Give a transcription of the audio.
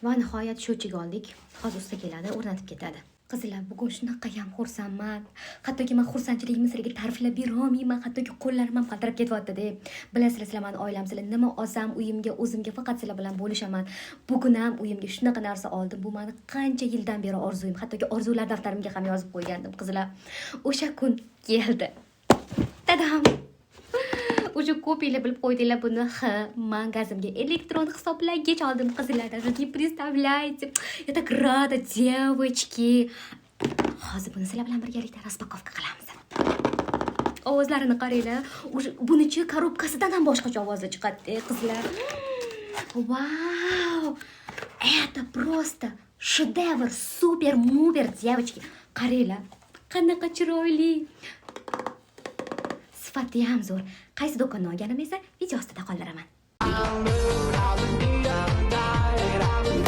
Va nihoyat sho'chiga oldik. Hozir usta keladi, o'rnatib ketadi. Qizlar, bugun shunaqa ham xursandman. Hattoki men xursandchiligimni sizlarga ta'riflab bera olmayman. Hattoki qo'llarim ham qaltirab ketyapti-da. Bilasizlar, sizlar meni oilam, sizlar nima olsam uyimga, o'zimga faqat sizlar bilan bo'lishaman. Bugun ham uyimga shunaqa narsa oldim. Bu meni qancha yildan beri orzuyim. Hattoki orzular daftarimga ham yozib qo'ygandim, qizlar. O'sha kun keldi. Tadam! Уже ko'pinglar bilib qo'ydinglar buni. Magazimga elektron hisoblagich oldim, qizlar. Даже не представляете. Я так рада, девочки. Hozir buni sizlar bilan birgalikda распаковка qilamiz. Ovozlarini qaranglar. Bunichi korobkasidan ham boshqacha ovozlar chiqadi, qizlar. Vau! Это просто шедевр, супер-мувер, девочки. Qaranglar. Qanaqa chiroyli. Sifati ham zo'r. Qaysi do'kondan olganim esa video ostida qoldiraman.